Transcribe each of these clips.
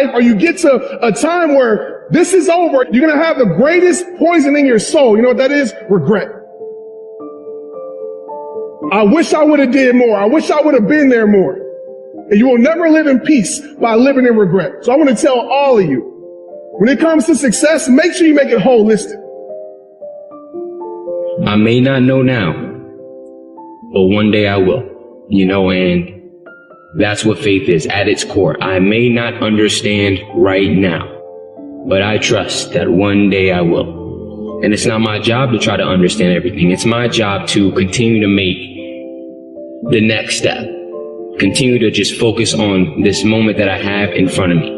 life, or you get to a time where this is over, you're going to have the greatest poison in your soul. You know what that is? Regret. I wish I would have did more. I wish I would have been there more. And you will never live in peace by living in regret. So I want to tell all of you, when it comes to success, make sure you make it holistic. I may not know now, but one day I will, and that's what faith is at its core. I may not understand right now, but I trust that one day I will. And it's not my job to try to understand everything. It's my job to continue to make the next step. Continue to just focus on this moment that I have in front of me.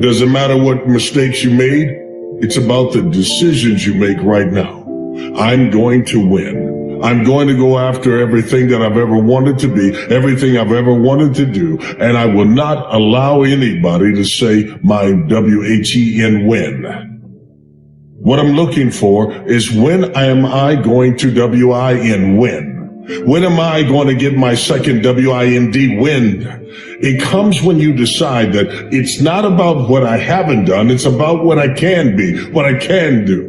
Doesn't matter what mistakes you made. It's about the decisions you make right now. I'm going to win. I'm going to go after everything that I've ever wanted to be, everything I've ever wanted to do, and I will not allow anybody to say my W-H-E-N win. What I'm looking for is when am I going to W-I-N win? When am I going to get my second W-I-N-D win? It comes when you decide that it's not about what I haven't done, it's about what I can be, what I can do.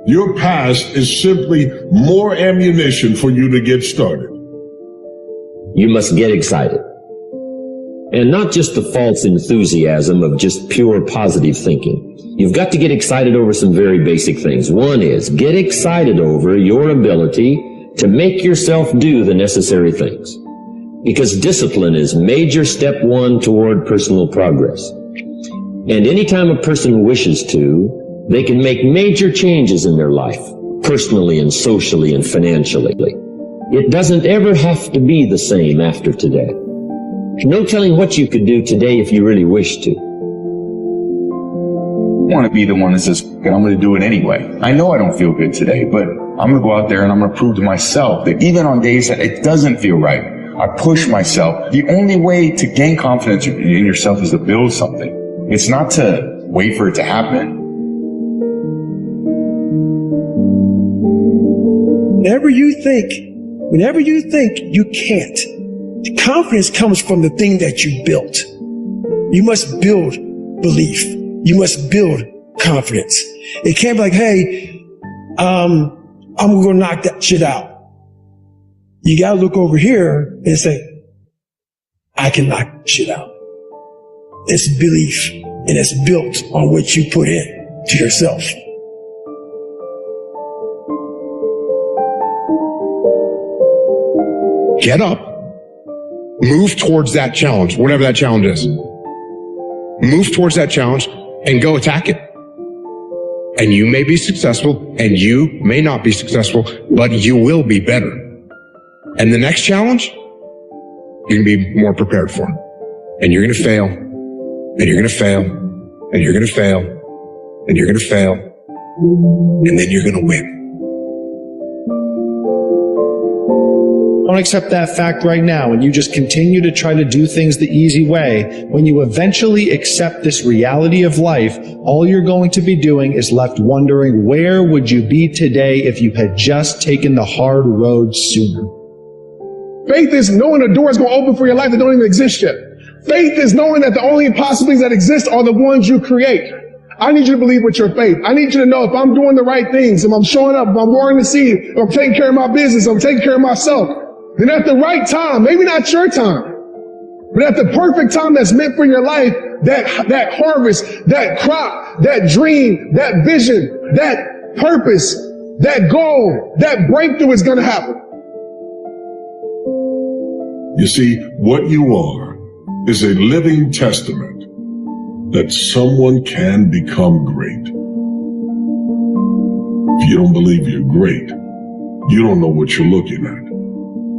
Your past is simply more ammunition for you to get started. You must get excited. And not just the false enthusiasm of just pure positive thinking. You've got to get excited over some very basic things. One is get excited over your ability to make yourself do the necessary things. Because discipline is major step one toward personal progress. And anytime a person wishes to, they can make major changes in their life, personally and socially and financially. It doesn't ever have to be the same after today. No telling what you could do today if you really wish to. I want to be the one that says, I'm going to do it anyway. I know I don't feel good today, but I'm going to go out there and I'm going to prove to myself that even on days that it doesn't feel right, I push myself. The only way to gain confidence in yourself is to build something. It's not to wait for it to happen. Whenever you think you can't, the confidence comes from the thing that you built. You must build belief. You must build confidence. It can't be like, hey, I'm going to knock that shit out. You got to look over here and say, I can knock shit out. It's belief, and it's built on what you put in to yourself. Get up, move towards that challenge, whatever that challenge is. Move towards that challenge and go attack it. And you may be successful and you may not be successful, but you will be better. And the next challenge, you're going to be more prepared for. And you're going to fail, and you're going to fail, and you're going to fail, and you're going to fail, and then you're going to win. Don't accept that fact right now, and you just continue to try to do things the easy way. When you eventually accept this reality of life, all you're going to be doing is left wondering, where would you be today if you had just taken the hard road sooner? Faith is knowing the door is going to open for your life that don't even exist yet. Faith is knowing that the only possibilities that exist are the ones you create. I need you to believe with your faith. I need you to know if I'm doing the right things, if I'm showing up, if I'm watering the seed, if I'm taking care of my business, if I'm taking care of myself, then at the right time, maybe not your time, but at the perfect time that's meant for your life, that harvest, that crop, that dream, that vision, that purpose, that goal, that breakthrough is going to happen. You see, what you are is a living testament that someone can become great. If you don't believe you're great, you don't know what you're looking at.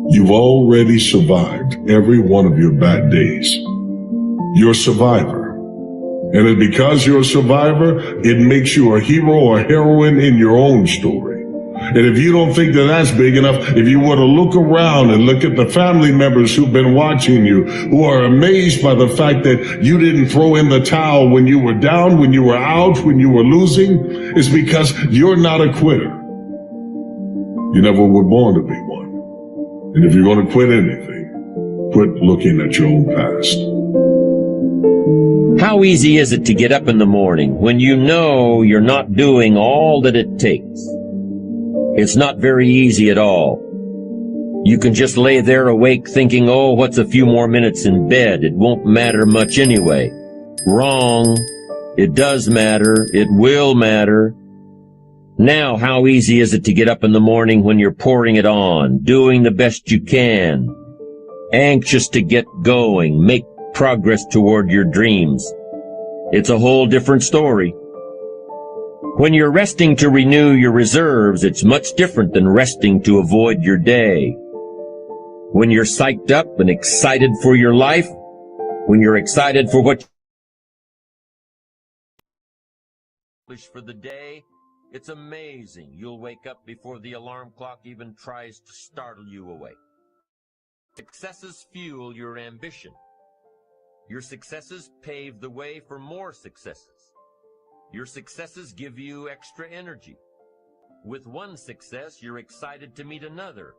You've already survived every one of your bad days. You're a survivor. And because you're a survivor, it makes you a hero or heroine in your own story. And if you don't think that that's big enough, if you were to look around and look at the family members who've been watching you, who are amazed by the fact that you didn't throw in the towel when you were down, when you were out, when you were losing, it's because you're not a quitter. You never were born to be one. And if you're going to quit anything, quit looking at your own past. How easy is it to get up in the morning when you know you're not doing all that it takes? It's not very easy at all. You can just lay there awake thinking, oh, what's a few more minutes in bed? It won't matter much anyway. Wrong. It does matter. It will matter. Now, how easy is it to get up in the morning when you're pouring it on, doing the best you can, anxious to get going, make progress toward your dreams? It's a whole different story. When you're resting to renew your reserves, it's much different than resting to avoid your day. When you're psyched up and excited for your life, when you're excited for what you for the day, it's amazing. You'll wake up before the alarm clock even tries to startle you awake. Successes fuel your ambition. Your successes pave the way for more successes. Your successes give you extra energy. With one success, you're excited to meet another,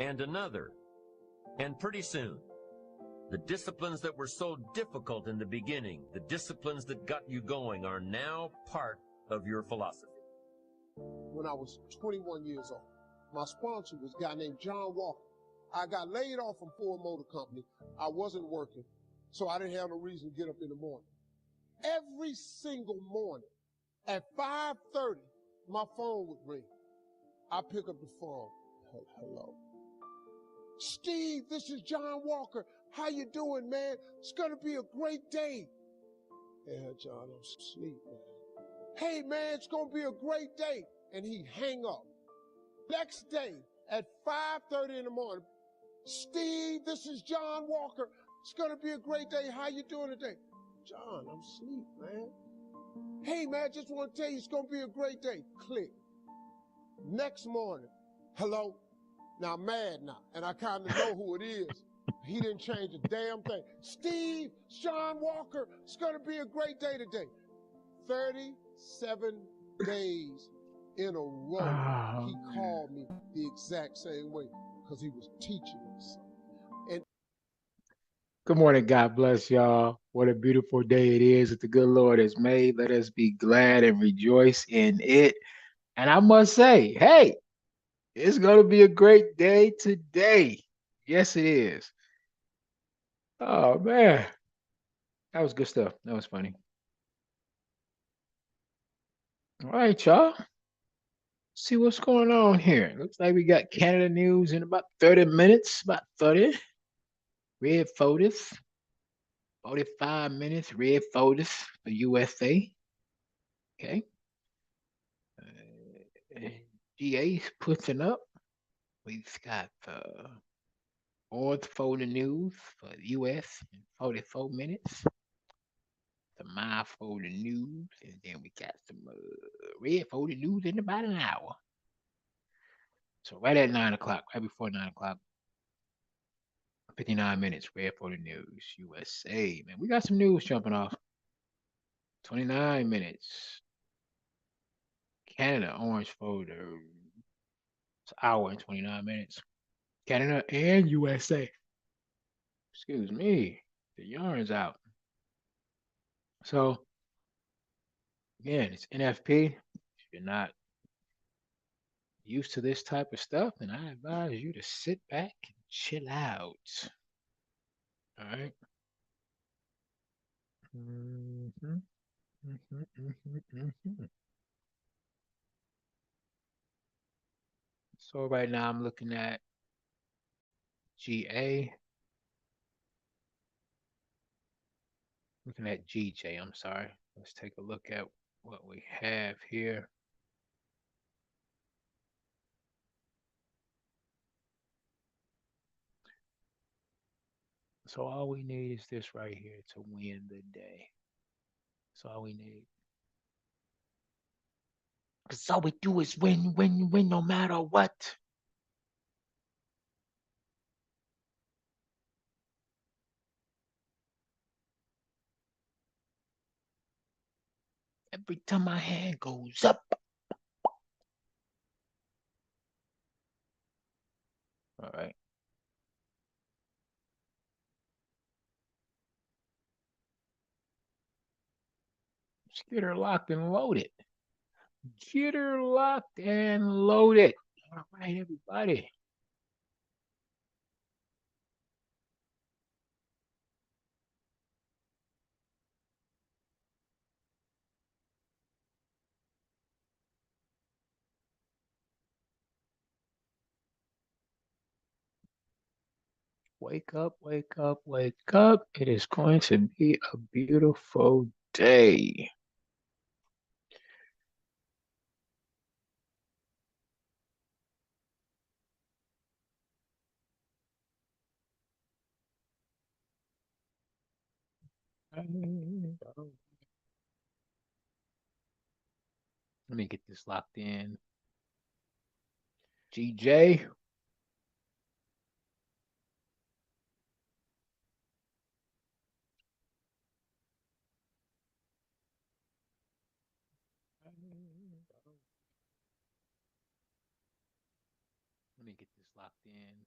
and another. And pretty soon, the disciplines that were so difficult in the beginning, the disciplines that got you going, are now part of your philosophy. When I was 21 years old, my sponsor was a guy named John Walker. I got laid off from Ford Motor Company. I wasn't working, so I didn't have no reason to get up in the morning. Every single morning at 5:30, my phone would ring. I pick up the phone. Hello. Steve, this is John Walker. How you doing, man? It's gonna be a great day. Yeah, John, I'm asleep, man. Hey, man, it's gonna be a great day. And he'd hang up. Next day at 5:30 in the morning, Steve, this is John Walker. It's gonna be a great day. How you doing today? John, I'm asleep, man. Hey, man, just want to tell you it's gonna be a great day. Click. Next morning, hello. Now I'm mad now, and I kind of know who it is. He didn't change a damn thing. Steve, John Walker, it's gonna be a great day today. 37 days in a row, he called me the exact same way because he was teaching me something. And Good morning. God bless y'all. What a beautiful day it is that the good Lord has made. Let us be glad and rejoice in it. And I must say, hey, it's going to be a great day today. Yes, it is. Oh, man. That was good stuff. That was funny. All right, y'all. See what's going on here. Looks like we got Canada news in about 30 minutes. About 30. Red photos. 45 minutes. Red photos for USA. Okay. GA's pushing up. We've got fourth folder news for the US in 44 minutes. The my folder news, and then we got some red folder news in about an hour. So right at 9 o'clock, right before 9 o'clock, 59 minutes, red folder news, USA. Man, we got some news jumping off. 29 minutes. Canada, orange folder. It's an hour and 29 minutes. Canada and USA. Excuse me. The yarn's out. So again, it's NFP. If you're not used to this type of stuff, then I advise you to sit back and chill out. All right. Mm-hmm. Mm-hmm, mm-hmm, mm-hmm. So right now I'm looking at GA. Looking at GJ, I'm sorry. Let's take a look at what we have here. So all we need is this right here to win the day. That's all we need. Because all we do is win, win, win no matter what. Every time my hand goes up. All right. Let's get her locked and loaded. Get her locked and loaded. All right, everybody. Wake up, wake up, wake up. It is going to be a beautiful day. Let me get this locked in. GJ. Let me get this locked in.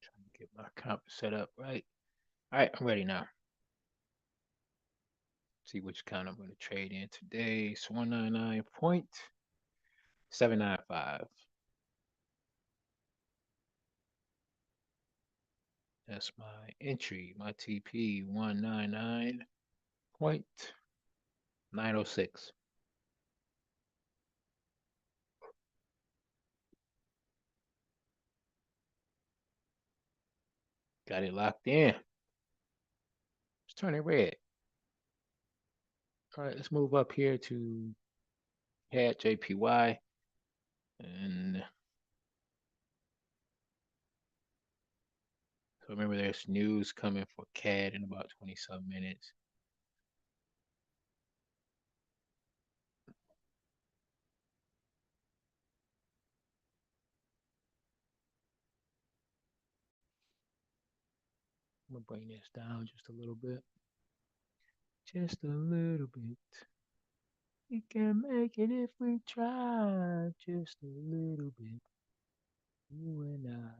Trying to get my account set up right. All right, I'm ready now. See which account I'm going to trade in today. It's 199.795. That's my entry. My TP 199.906. Got it locked in. Let's turn it red. All right, let's move up here to CAD JPY. And so remember, there's news coming for CAD in about 20 some minutes. I'm gonna bring this down just a little bit. Just a little bit. We can make it if we try. Just a little bit. You and I.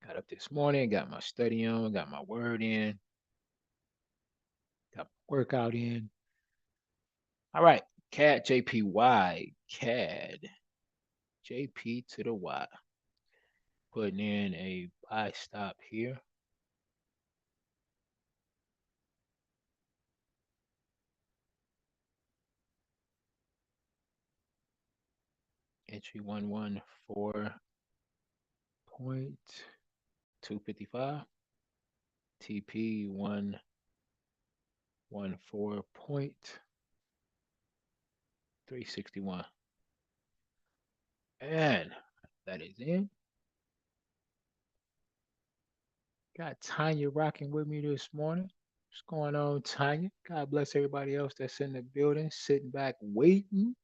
Got up this morning, got my study on, got my word in, got my workout in. All right, CAD JPY, CAD JP to the Y. Putting in a buy stop here. Entry 114.255. TP 114.361. And that is in. Got Tanya rocking with me this morning. What's going on, Tanya? God bless everybody else that's in the building, sitting back, waiting,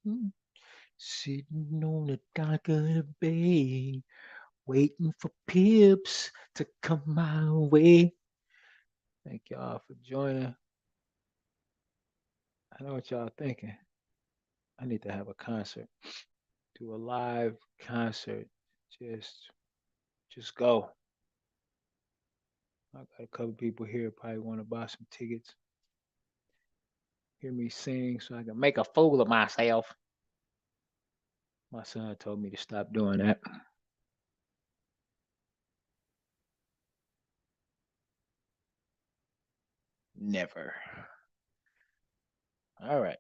sitting on the dock of the bay, waiting for pips to come my way. Thank y'all for joining. I know what y'all thinking. I need to have a concert, do a live concert. Just go. I got a couple people here probably want to buy some tickets. Hear me sing so I can make a fool of myself. My son told me to stop doing that. Never. All right.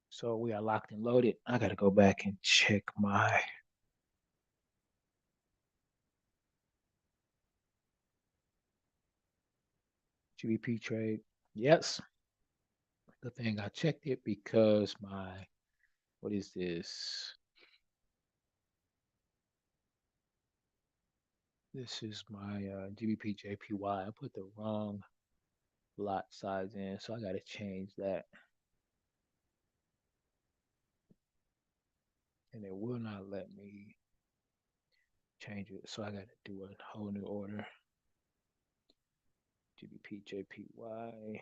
So we are locked and loaded. I got to go back and check my GBP trade. Yes. The thing I checked it because my, what is this? This is my GBP JPY. I put the wrong lot size in, so I got to change that. And it will not let me change it, so I got to do a whole new order. GBP JPY.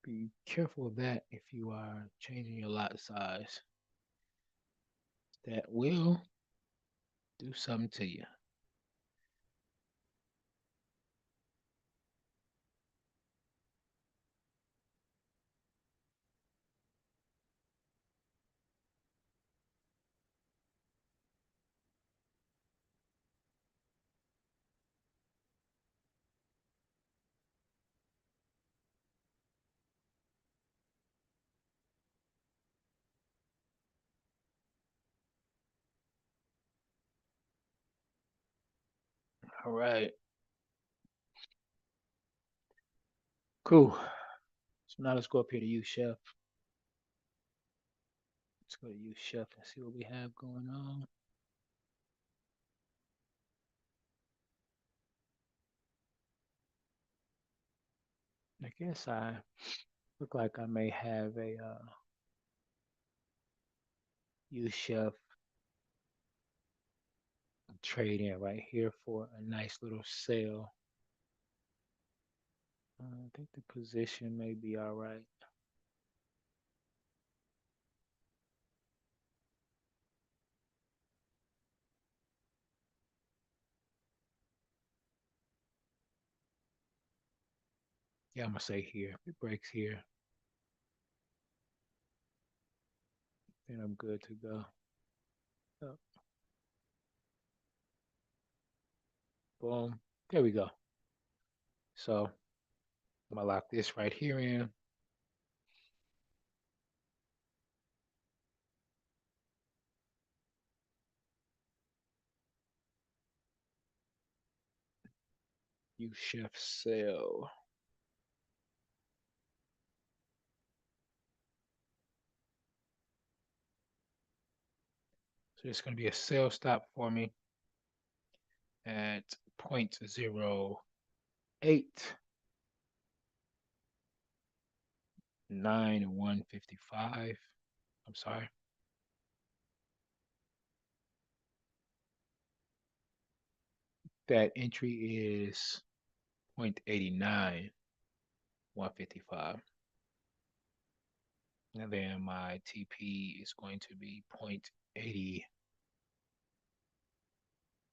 Be careful of that if you are changing your lot size. That will do something to you. All right. Cool. So now let's go up here to use chef. Let's go to use chef and see what we have going on. I guess I look like I may have a use chef trade in right here for a nice little sale. I think the position may be all right. Yeah, I'm gonna say here. If it breaks here, then I'm good to go. Up. Boom. There we go. So I'm gonna lock this right here in. Use chef sale. So it's gonna be a sale stop for me at 0.08. 9155. I'm sorry. That entry is 0.89 155. And then my TP is going to be 0.80.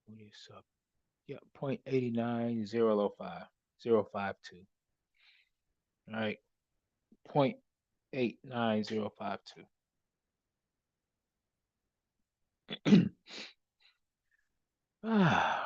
What is up? Yeah, 0.89 005 052. All right, 0.89 052. Ah.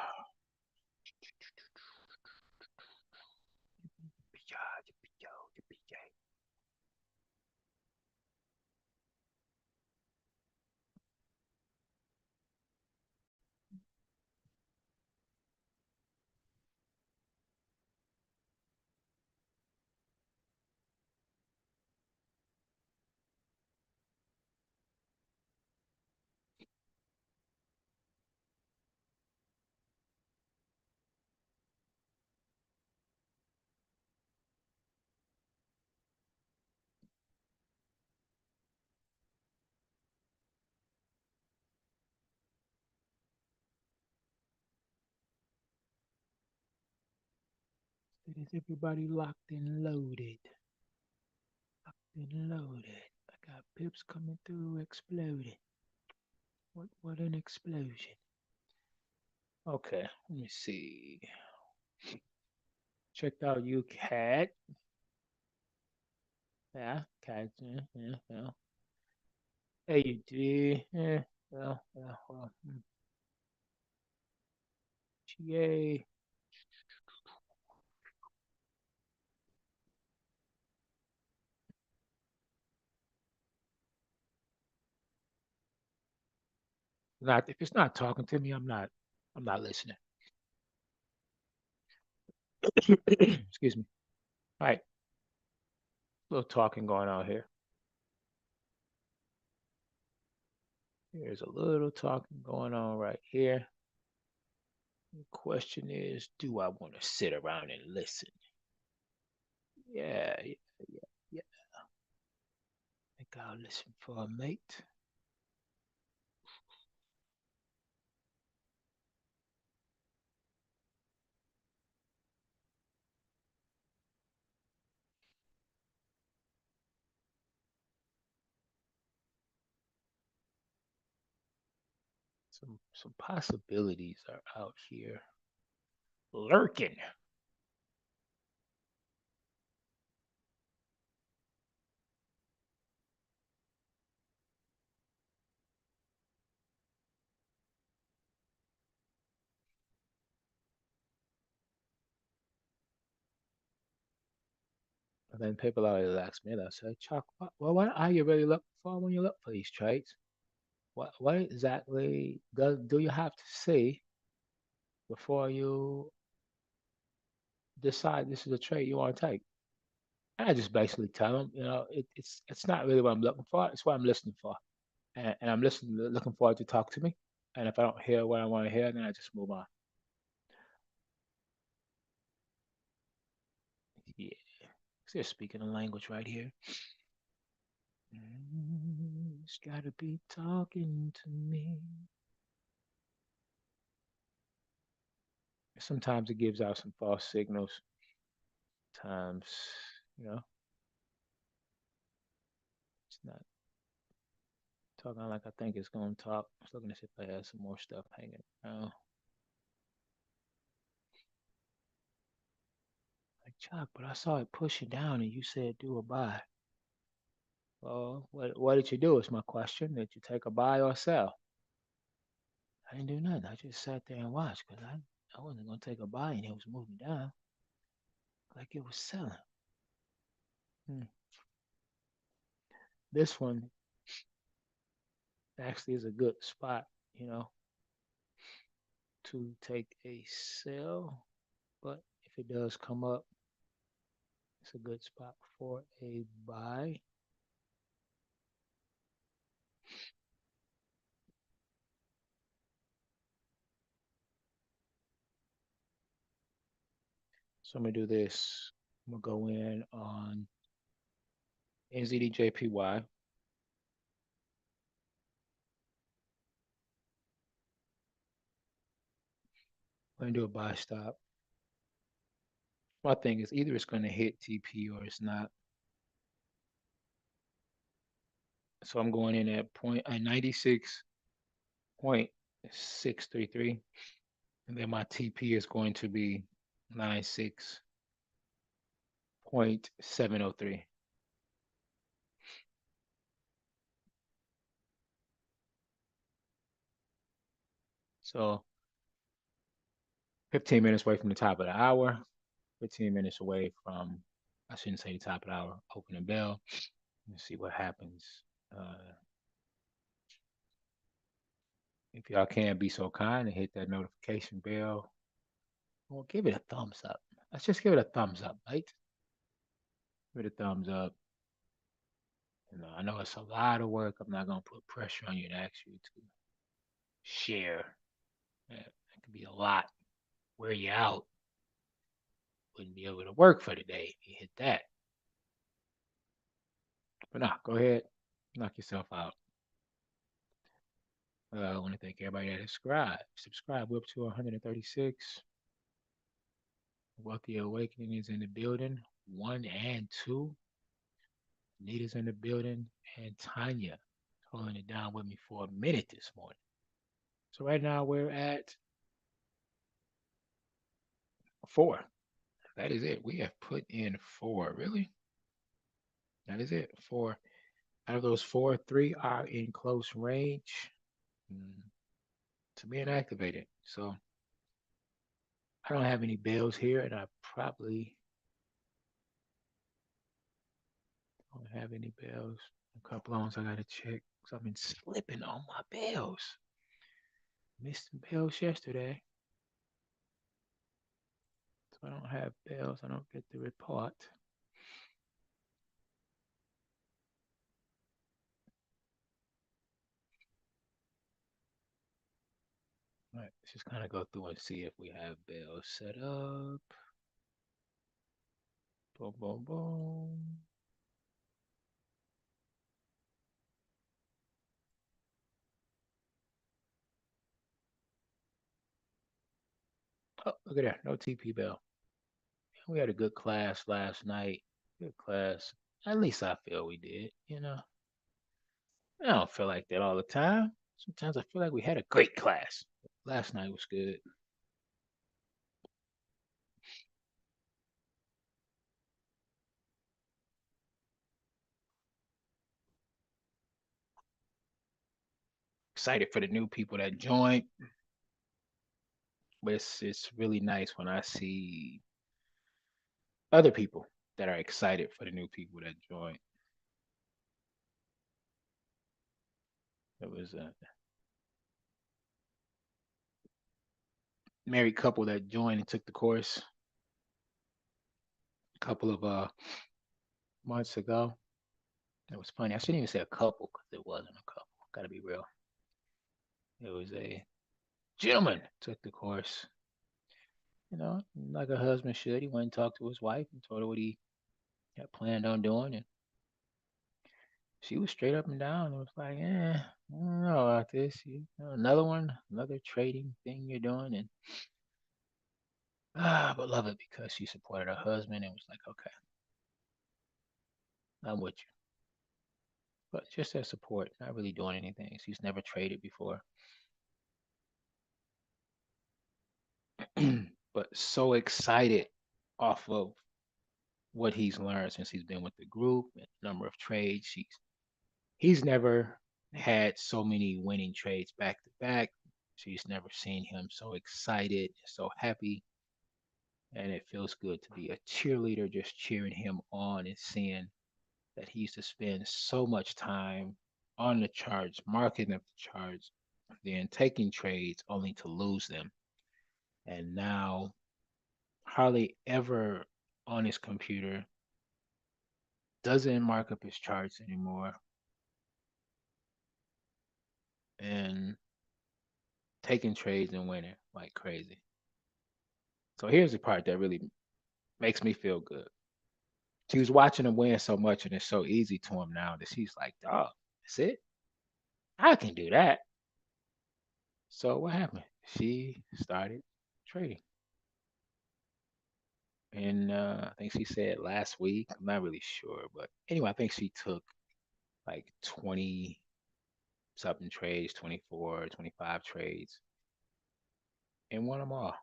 Is everybody locked and loaded? Locked and loaded. I got pips coming through, exploding. What an explosion. Okay, let me see. Checked out you cat. Yeah, cat. Yeah. Hey, you do. Well. GA. Not if it's not talking to me, I'm not listening. Excuse me. All right, a little talking going on here. There's a little talking going on right here. The question is, do I want to sit around and listen? Yeah, yeah. I think I'll listen for a mate. Some possibilities are out here lurking. And then people always ask me, they'll say, Chuck, what are you really looking for when you look for these traits? What exactly do you have to see before you decide this is a trait you want to take? And I just basically tell them, it's not really what I'm looking for. It's what I'm listening for, and I'm looking forward to talk to me. And if I don't hear what I want to hear, then I just move on. Yeah, they're speaking a language right here. It's gotta be talking to me. Sometimes it gives out some false signals. Times, you know, it's not talking like I think it's gonna talk. I was looking to see if I had some more stuff hanging around. Like Chuck, but I saw it pushing down and you said do a buy. Well, what did you do is my question. Did you take a buy or sell? I didn't do nothing. I just sat there and watched because I wasn't gonna take a buy and it was moving down like it was selling. Hmm. This one actually is a good spot, to take a sell. But if it does come up, it's a good spot for a buy. So I'm gonna do this. I'm gonna go in on NZDJPY. I'm gonna do a buy stop. My thing is either it's gonna hit TP or it's not. So I'm going in at 96.633. And then my TP is going to be 96.703. So 15 minutes away from the top of the hour, 15 minutes away from, I shouldn't say the top of the hour, opening bell. Let's see what happens. If y'all can be so kind and hit that notification bell, well, give it a thumbs up. Let's just give it a thumbs up, right? Give it a thumbs up. I know it's a lot of work. I'm not gonna put pressure on you to ask you to share. It could be a lot. Wear you out. Wouldn't be able to work for the day if you hit that. But nah, go ahead, knock yourself out. I want to thank everybody that subscribed. We're up to 136. Wealthy Awakening is in the building. 1 and 2. Nita's in the building. And Tanya holding it down with me for a minute this morning. So right now we're at 4. That is it. We have put in 4. Really? That is it. 4. Out of those 4, 3 are in close range to being activated. So I don't have any bells here, and I probably don't have any bells. A couple of ones I gotta check. So I've been slipping on my bells. Missed some bells yesterday. So I don't have bells. I don't get the report. All right, let's just kind of go through and see if we have bells set up. Boom, boom, boom. Oh, look at that. No TP bell. We had a good class last night. Good class. At least I feel we did, you know. I don't feel like that all the time. Sometimes I feel like we had a great class. Last night was good. Excited for the new people that joined. But it's really nice when I see other people that are excited for the new people that joined. There was a married couple that joined and took the course a couple of months ago. It was funny. I shouldn't even say a couple because it wasn't a couple. Gotta be real. It was a gentleman took the course. You know, like a husband should. He went and talked to his wife and told her what he had planned on doing, and she was straight up and down. It was like, I don't know about this. You know, another one, another trading thing you're doing, and but love it because she supported her husband and was like, okay, I'm with you. But just as support, not really doing anything. She's never traded before. But so excited off of what he's learned since he's been with the group and number of trades. He's never had so many winning trades back to back. She's never seen him so excited, so happy. And it feels good to be a cheerleader, just cheering him on and seeing that he used to spend so much time on the charts, marking up the charts, then taking trades only to lose them. And now hardly ever on his computer, doesn't mark up his charts anymore, and taking trades and winning like crazy. So here's the part that really makes me feel good. She was watching him win so much, and it's so easy to him now that she's like, "Dog, that's it. I can do that." So what happened? She started trading, and I think she said last week. I'm not really sure, but anyway, I think she took like 20 something trades, 24, 25 trades, and won them all.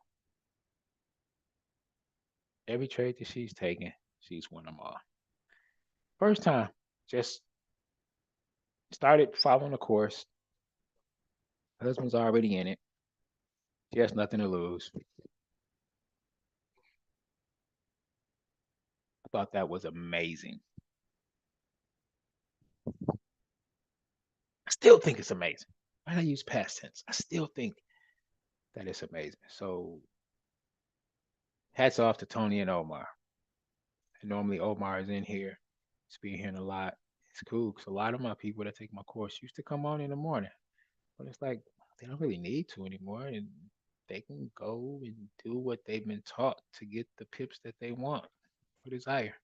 Every trade that she's taken, she's won them all. First time, just started following the course. Husband's already in it. She has nothing to lose. I thought that was amazing. I still think it's amazing. Why did I use past tense? I still think that it's amazing. So hats off to Tony and Omar. And normally Omar is in here, speaking here a lot. It's cool because a lot of my people that take my course used to come on in the morning, but it's like they don't really need to anymore, and they can go and do what they've been taught to get the pips that they want or desire,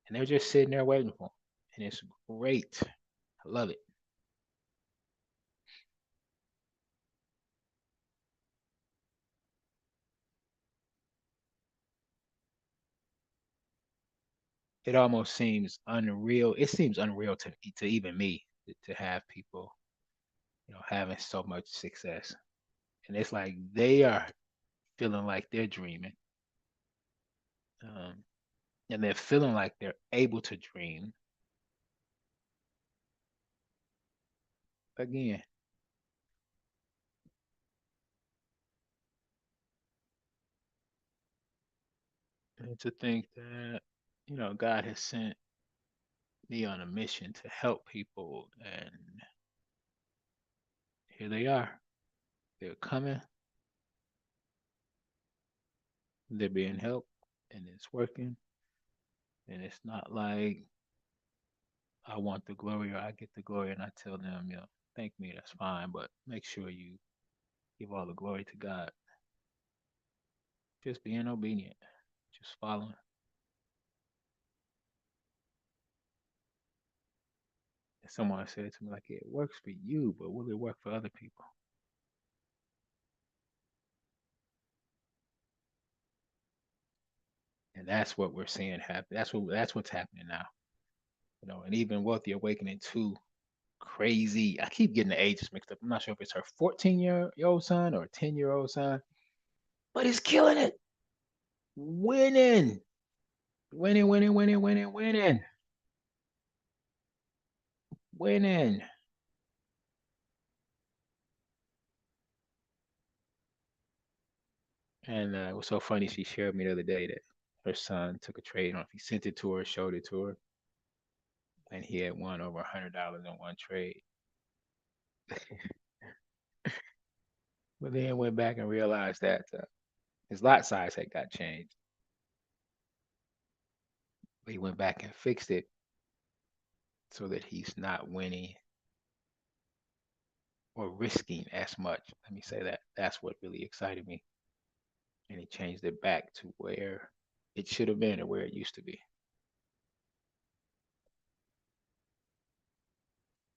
and they're just sitting there waiting for them, and it's great. I love it. It almost seems unreal. It seems unreal to even me to have people, having so much success, and it's like they are feeling like they're dreaming, um, and they're feeling like they're able to dream again. And to think that God has sent me on a mission to help people, and here they are. They're coming. they're being helped and it's working. And it's not like I want the glory or I get the glory and I tell them, thank me, that's fine, but make sure you give all the glory to God. Just being obedient, just following. And someone said to me, like, it works for you, but will it work for other people? And that's what we're seeing happen. That's what's happening now. And even Wealthy Awakening too, crazy. I keep getting the ages mixed up. I'm not sure if it's her 14-year-old son or 10-year-old son, but it's killing it. Winning. Winning, winning, winning, winning, winning. Winning. And it was so funny. She shared me the other day that her son took a trade on. He sent it to her, showed it to her, and he had won over $100 in one trade. But then went back and realized that his lot size had got changed. But he went back and fixed it so that he's not winning or risking as much. Let me say that. That's what really excited me. And he changed it back to where it should have been or where it used to be.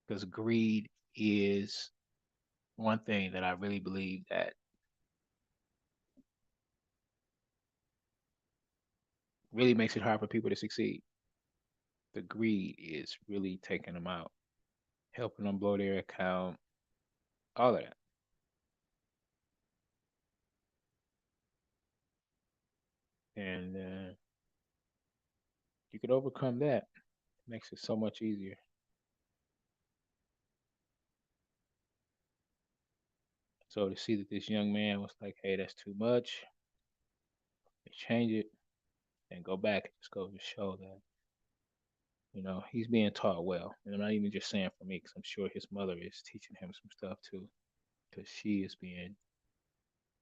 Because greed is one thing that I really believe that really makes it hard for people to succeed. The greed is really taking them out, helping them blow their account, all of that. And you could overcome that. It makes it so much easier. So to see that this young man was like, hey, that's too much, change it and go back, it just goes to show that, he's being taught well. And I'm not even just saying for me, because I'm sure his mother is teaching him some stuff too, because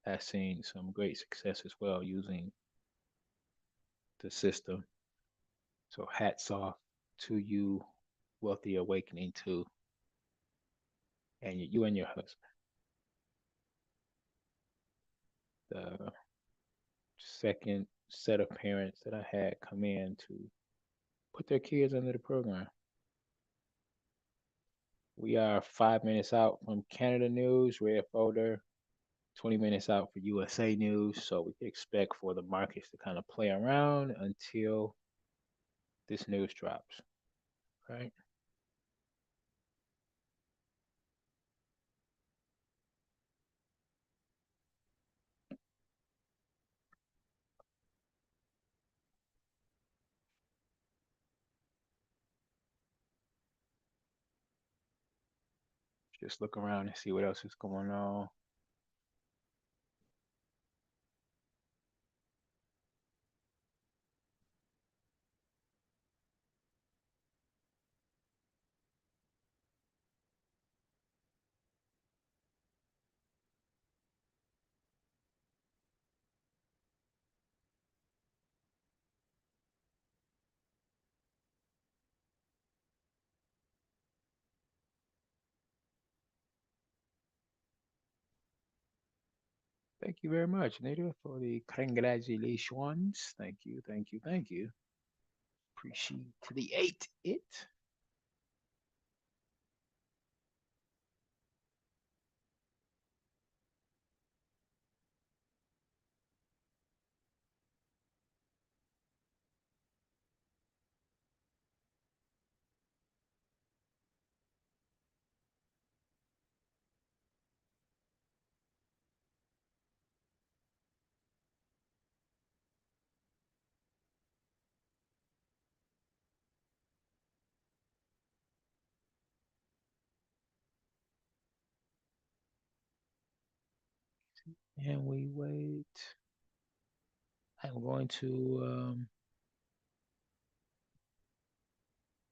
has seen some great success as well using the system. So hats off to you, Wealthy Awakening too, and you and your husband. The second set of parents that I had come in to put their kids under the program. We are 5 minutes out from Canada news, red folder, 20 minutes out for USA news. So we can expect for the markets to kind of play around until this news drops, right? Just look around and see what else is going on. Thank you very much, Nita, for the congratulations. Thank you, thank you, thank you. Appreciate it. And we wait. I'm going to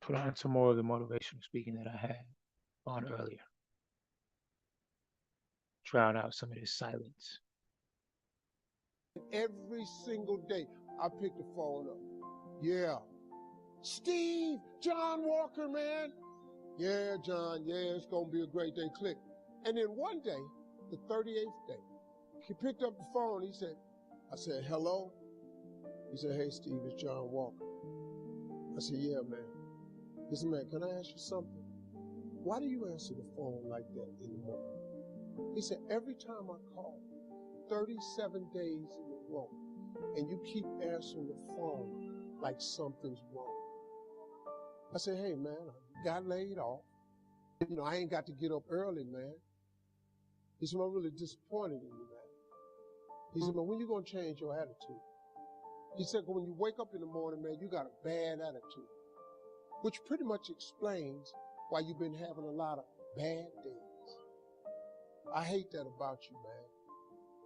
put on some more of the motivational speaking that I had on earlier. Drown out some of this silence. Every single day, I pick the phone up. Yeah. Steve, John Walker, man. Yeah, John, yeah, it's gonna be a great day. Click. And then one day, the 38th day, he picked up the phone. I said, hello? He said, hey, Steve, it's John Walker. I said, yeah, man. He said, man, can I ask you something? Why do you answer the phone like that in the morning? He said, every time I call, 37 days in a row, and you keep answering the phone like something's wrong. I said, hey, man, I got laid off. You know, I ain't got to get up early, man. He said, I'm really disappointed in you, man. He said, man, when you gonna change your attitude? He said, when you wake up in the morning, man, you got a bad attitude, which pretty much explains why you've been having a lot of bad days. I hate that about you, man,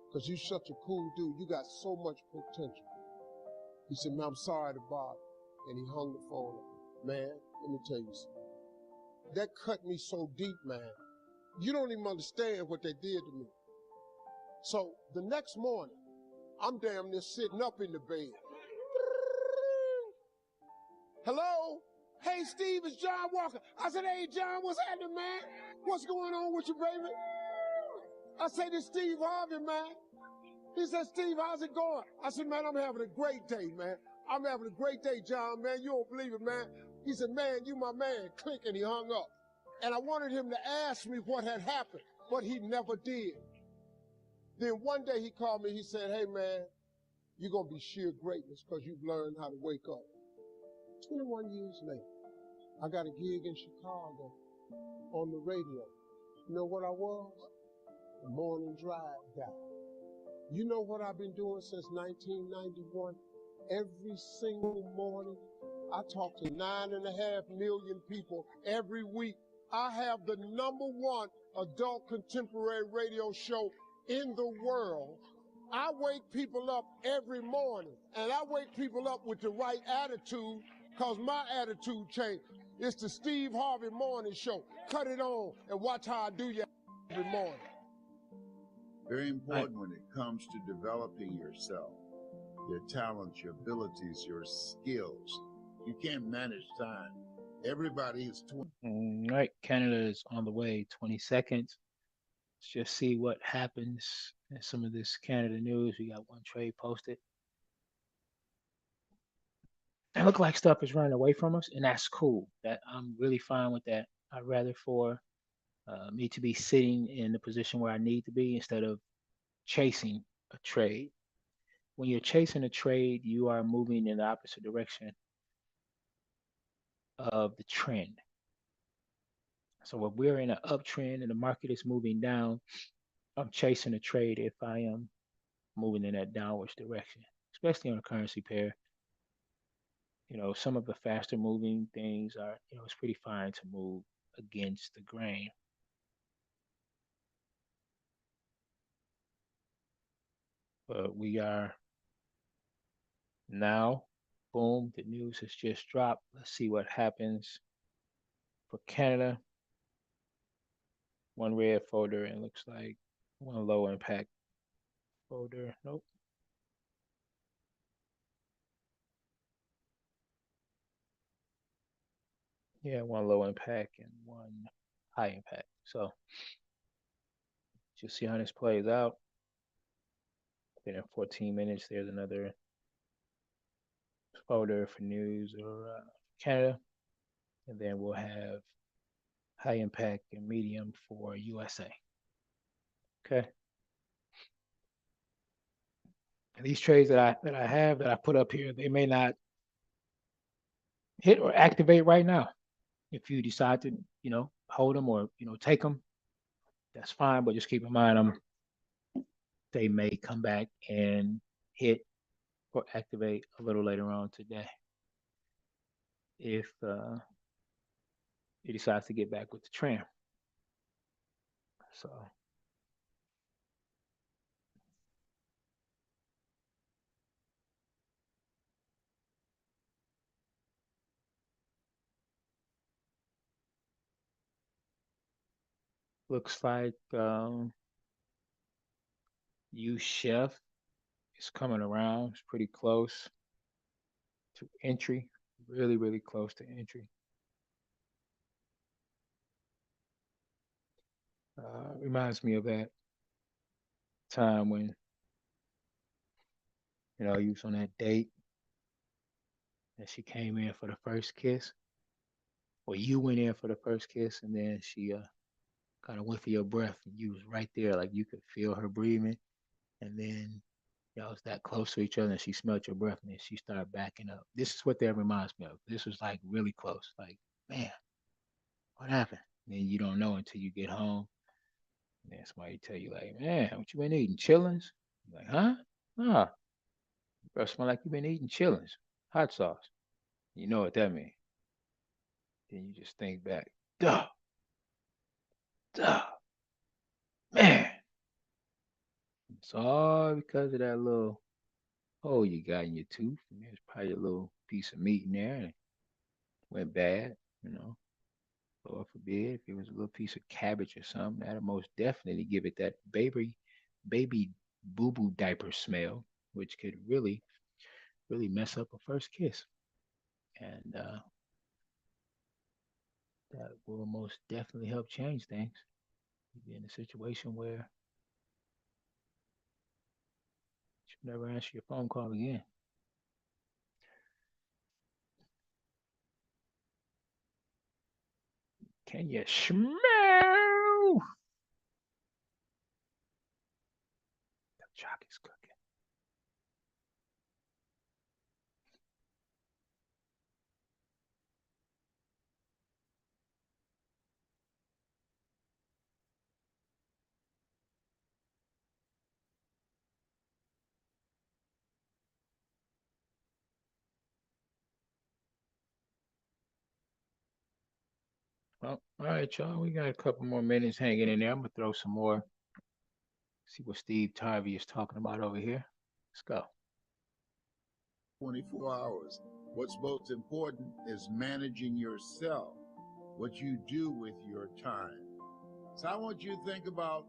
because you're such a cool dude. You got so much potential. He said, man, I'm sorry to bother. And he hung the phone up. Man, let me tell you something. That cut me so deep, man. You don't even understand what they did to me. So the next morning, I'm damn near sitting up in the bed. Hello? Hey, Steve, it's John Walker. I said, hey, John, what's happening, man? What's going on with you, baby? I said, it's Steve Harvey, man. He said, Steve, how's it going? I said, man, I'm having a great day, man. I'm having a great day, John, man. You don't believe it, man. He said, man, you my man. Click, and he hung up. And I wanted him to ask me what had happened, but he never did. Then one day he called me. He said, hey, man, you're going to be sheer greatness because you've learned how to wake up. 21 years later, I got a gig in Chicago on the radio. You know what I was? The morning drive guy. You know what I've been doing since 1991? Every single morning, I talk to 9.5 million people every week. I have the #1 adult contemporary radio show in the world. I wake people up every morning, and I wake people up with the right attitude, because my attitude changed. It's the Steve Harvey Morning Show. Cut it on and watch how I do you every morning. Very important when it comes to developing yourself, your talents, your abilities, your skills. You can't manage time. Everybody is 20. All right, Canada is on the way. 20 seconds. Let's just see what happens in some of this Canada news. We got one trade posted. It look like stuff is running away from us, and that's cool. That I'm really fine with that. I'd rather for me to be sitting in the position where I need to be instead of chasing a trade. When you're chasing a trade, you are moving in the opposite direction of the trend. So if we're in an uptrend and the market is moving down, I'm chasing a trade if I am moving in that downwards direction, especially on a currency pair. You know, some of the faster moving things are, it's pretty fine to move against the grain. But we are now, boom, the news has just dropped. Let's see what happens for Canada. One red folder and looks like one low impact folder. Nope. Yeah, one low impact and one high impact. So just see how this plays out. Then in 14 minutes, there's another folder for news or Canada. And then we'll have high impact and medium for USA. Okay. And these trades that I put up here, they may not hit or activate right now. If you decide to, hold them or take them, that's fine. But just keep in mind, they may come back and hit or activate a little later on today if it decides to get back with the trend. So looks like U Chef It's coming around. It's pretty close to entry. Really, really close to entry. Reminds me of that time when, you was on that date and she came in for the first kiss, or you went in for the first kiss, and then she kind of went for your breath, and you was right there, like you could feel her breathing, and then y'all was that close to each other, and she smelled your breath, and then she started backing up. This is what that reminds me of. This was like really close. Like, man, what happened? And then you don't know until you get home, and then somebody tell you like, man, what you been eating? Chillings? You're like, huh? Nah, bro, smell like you been eating chillings, hot sauce. You know what that means. Then you just think back, duh, duh, man. It's all because of that little hole you got in your tooth. And there's probably a little piece of meat in there and it went bad, you know. Lord forbid, if it was a little piece of cabbage or something, that'll most definitely give it that baby boo boo diaper smell, which could really, really mess up a first kiss. And that will most definitely help change things. You'd be in a situation where you never answer your phone call again. Can you smell? The Choc is cooking. Well, all right, y'all. We got a couple more minutes hanging in there. I'm gonna throw some more. See what Steve Tarvey is talking about over here. Let's go. 24 hours. What's most important is managing yourself, what you do with your time. So I want you to think about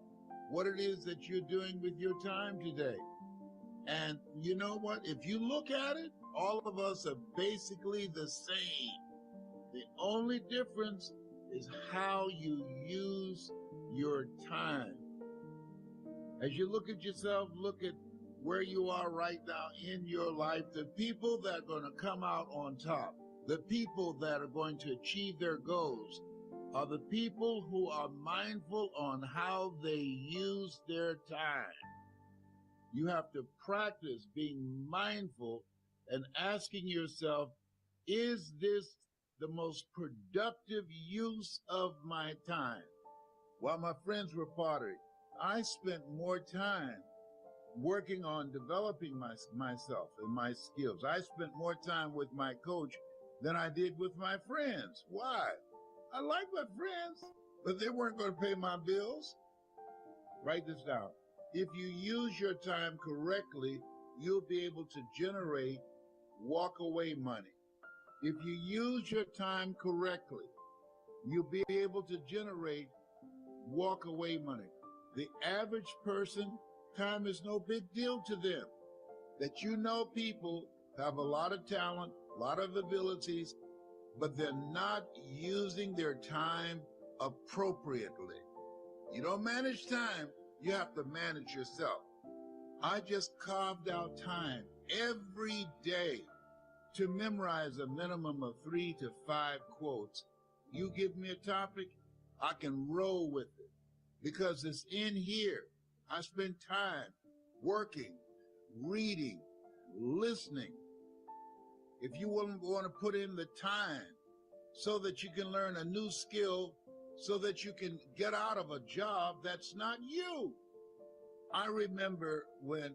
what it is that you're doing with your time today. And you know what? If you look at it, all of us are basically the same. The only difference is how you use your time. As you look at yourself, look at where you are right now in your life, the people that are going to come out on top, the people that are going to achieve their goals, are the people who are mindful on how they use their time. You have to practice being mindful and asking yourself, is this the most productive use of my time? While my friends were pottery, I spent more time working on developing myself and my skills. I spent more time with my coach than I did with my friends. Why? I like my friends, but they weren't going to pay my bills. Write this down. If you use your time correctly, you'll be able to generate walk-away money. If you use your time correctly, you'll be able to generate walk-away money. The average person, time is no big deal to them. That you know people have a lot of talent, a lot of abilities, but they're not using their time appropriately. You don't manage time, you have to manage yourself. I just carved out time every day to memorize a minimum of 3 to 5 quotes. You give me a topic, I can roll with it because it's in here. I spend time working, reading, listening. If you wouldn't want to put in the time so that you can learn a new skill, so that you can get out of a job that's not you. I remember when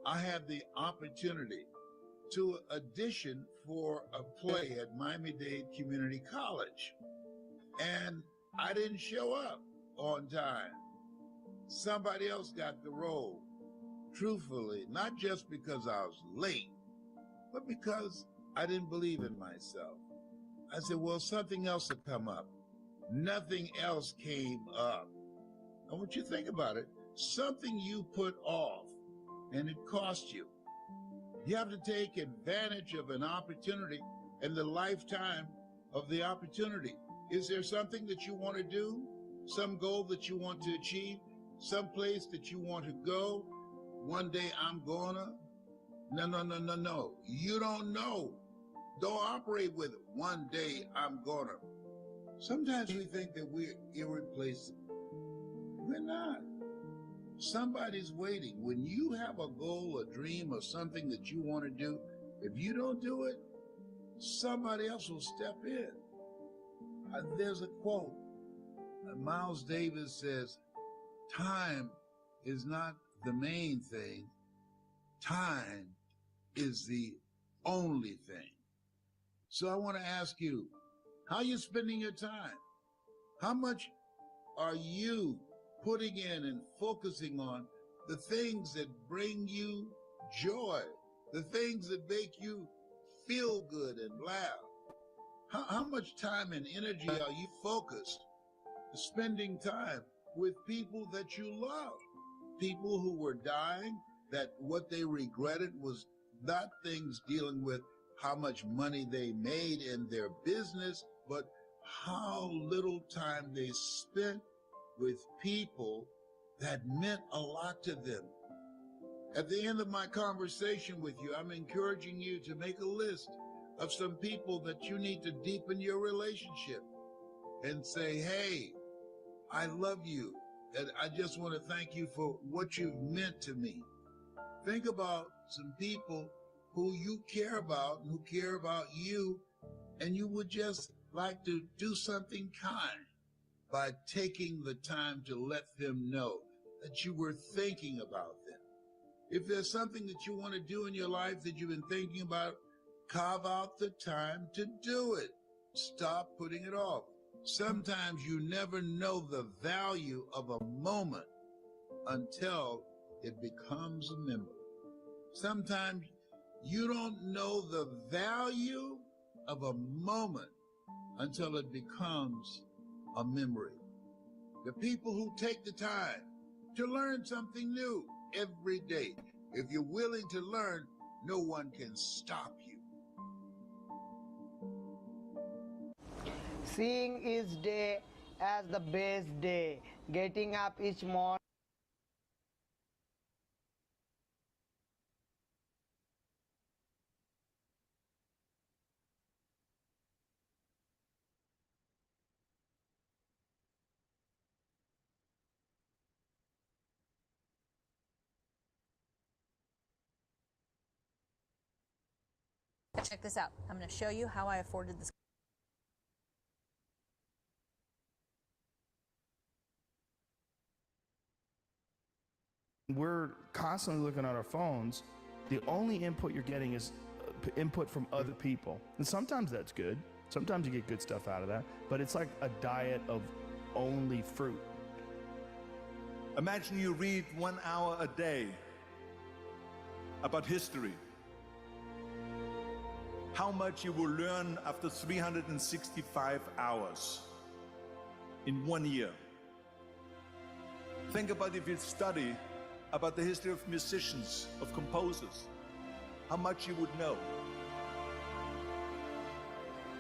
I had the opportunity to audition for a play at Miami-Dade Community College, and I didn't show up on time. Somebody else got the role. Truthfully, not just because I was late, but because I didn't believe in myself. I said, well, something else will come up. Nothing else came up. I want you to think about it. Something you put off and it costs you. You have to take advantage of an opportunity and the lifetime of the opportunity. Is there something that you want to do? Some goal that you want to achieve? Some place that you want to go? One day I'm gonna? No. You don't know. Don't operate with it. One day I'm gonna. Sometimes we think that we're irreplaceable. We're not. Somebody's waiting. When you have a goal, a dream, or something that you want to do, if you don't do it, somebody else will step in. There's a quote. Miles Davis says, time is not the main thing. Time is the only thing. So I want to ask you, how are you spending your time? How much are you putting in and focusing on the things that bring you joy, the things that make you feel good and laugh? How much time and energy are you focused spending time with people that you love? People who were dying, that what they regretted was not things dealing with how much money they made in their business, but how little time they spent with people that meant a lot to them. At the end of my conversation with you, I'm encouraging you to make a list of some people that you need to deepen your relationship and say, hey, I love you, and I just want to thank you for what you've meant to me. Think about some people who you care about and who care about you, and you would just like to do something kind by taking the time to let them know that you were thinking about them. If there's something that you want to do in your life that you've been thinking about, carve out the time to do it. Stop putting it off. Sometimes you never know the value of a moment until it becomes a memory. Sometimes you don't know the value of a moment until it becomes a memory. The people who take the time to learn something new every day, if you're willing to learn, no one can stop you. Seeing each day as the best day, getting up each morning. Check this out. I'm going to show you how I afforded this. We're constantly looking at our phones. The only input you're getting is input from other people. And sometimes that's good. Sometimes you get good stuff out of that, but it's like a diet of only fruit. Imagine you read 1 hour a day about history. How much you will learn after 365 hours in 1 year. Think about if you study about the history of musicians, of composers, how much you would know.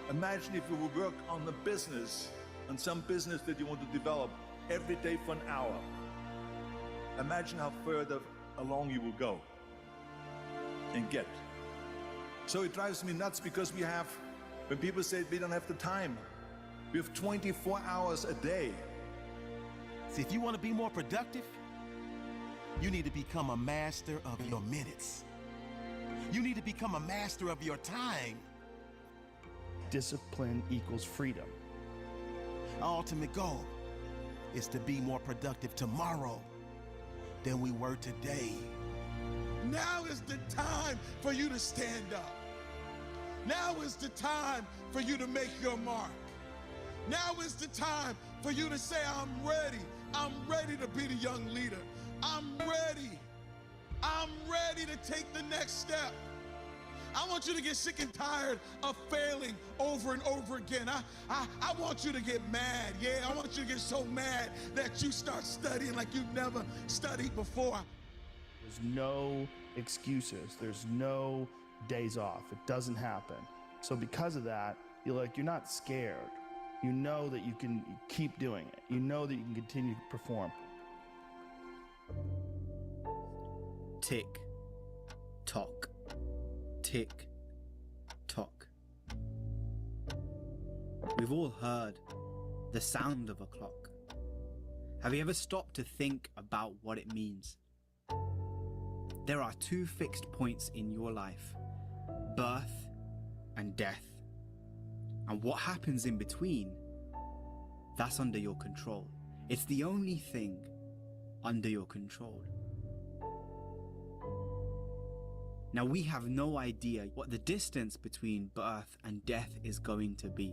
Imagine if you would work on a business, on some business that you want to develop every day for an hour. Imagine how further along you will go and get. So it drives me nuts because we have, when people say we don't have the time, we have 24 hours a day. See, if you want to be more productive, you need to become a master of your minutes. You need to become a master of your time. Discipline equals freedom. Our ultimate goal is to be more productive tomorrow than we were today. Now is the time for you to stand up. Now is the time for you to make your mark. Now is the time for you to say, I'm ready. I'm ready to be the young leader. I'm ready. I'm ready to take the next step. I want you to get sick and tired of failing over and over again. I want you to get mad. Yeah, I want you to get so mad that you start studying like you've never studied before. There's no excuses. There's no days off. It doesn't happen. So because of that, you're not scared. You know that you can keep doing it. You know that you can continue to perform. Tick, tock, tick, tock. We've all heard the sound of a clock. Have you ever stopped to think about what it means? There are two fixed points in your life, birth and death. And what happens in between, that's under your control. It's the only thing under your control. Now, we have no idea what the distance between birth and death is going to be.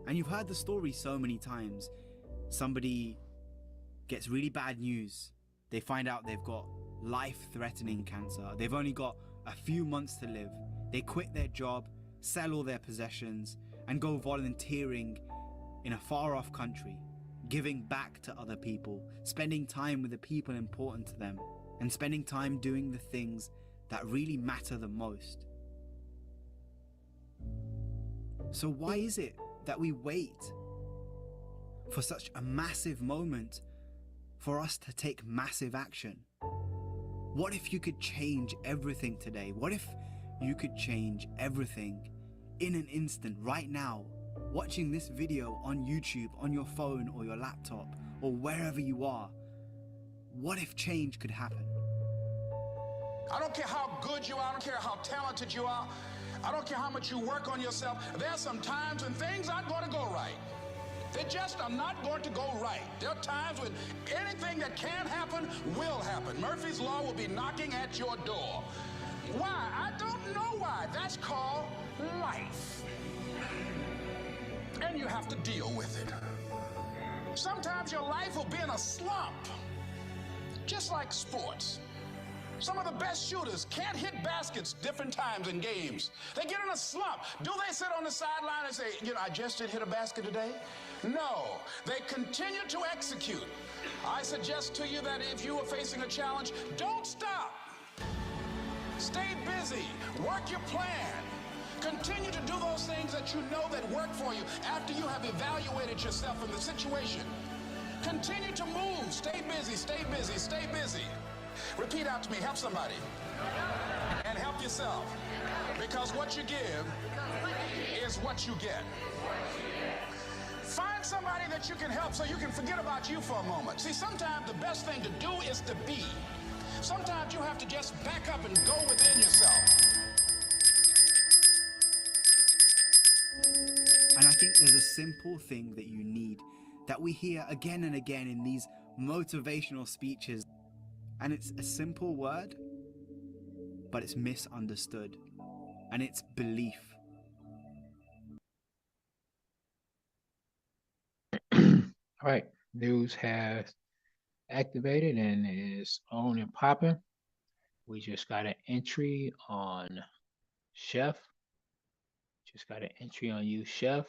And you've heard the story so many times. Somebody gets really bad news. They find out they've got life-threatening cancer. They've only got a few months to live. They quit their job, sell all their possessions, and go volunteering in a far-off country, giving back to other people, spending time with the people important to them, and spending time doing the things that really matter the most. So why is it that we wait for such a massive moment for us to take massive action? What if you could change everything today? What if you could change everything in an instant, right now, watching this video on YouTube, on your phone or your laptop, or wherever you are? What if change could happen? I don't care how good you are, I don't care how talented you are, I don't care how much you work on yourself. There are some times when things aren't going to go right. They just are not going to go right. There are times when anything that can happen will happen. Murphy's Law will be knocking at your door. Why? I don't know why. That's called life. And you have to deal with it. Sometimes your life will be in a slump, just like sports. Some of the best shooters can't hit baskets different times in games. They get in a slump. Do they sit on the sideline and say, I just didn't hit a basket today? No, they continue to execute. I suggest to you that if you are facing a challenge, don't stop. Stay busy, work your plan. Continue to do those things that you know that work for you after you have evaluated yourself in the situation. Continue to move, stay busy, stay busy, stay busy. Repeat out to me, help somebody. And help yourself. Because what you give is what you get. Find somebody that you can help so you can forget about you for a moment. See, sometimes the best thing to do is to be. Sometimes you have to just back up and go within yourself. And I think there's a simple thing that you need, that we hear again and again in these motivational speeches. And it's a simple word, but it's misunderstood. And it's belief. All right, news has activated and is on and popping. We just got an entry on Chef. Just got an entry on you, Chef.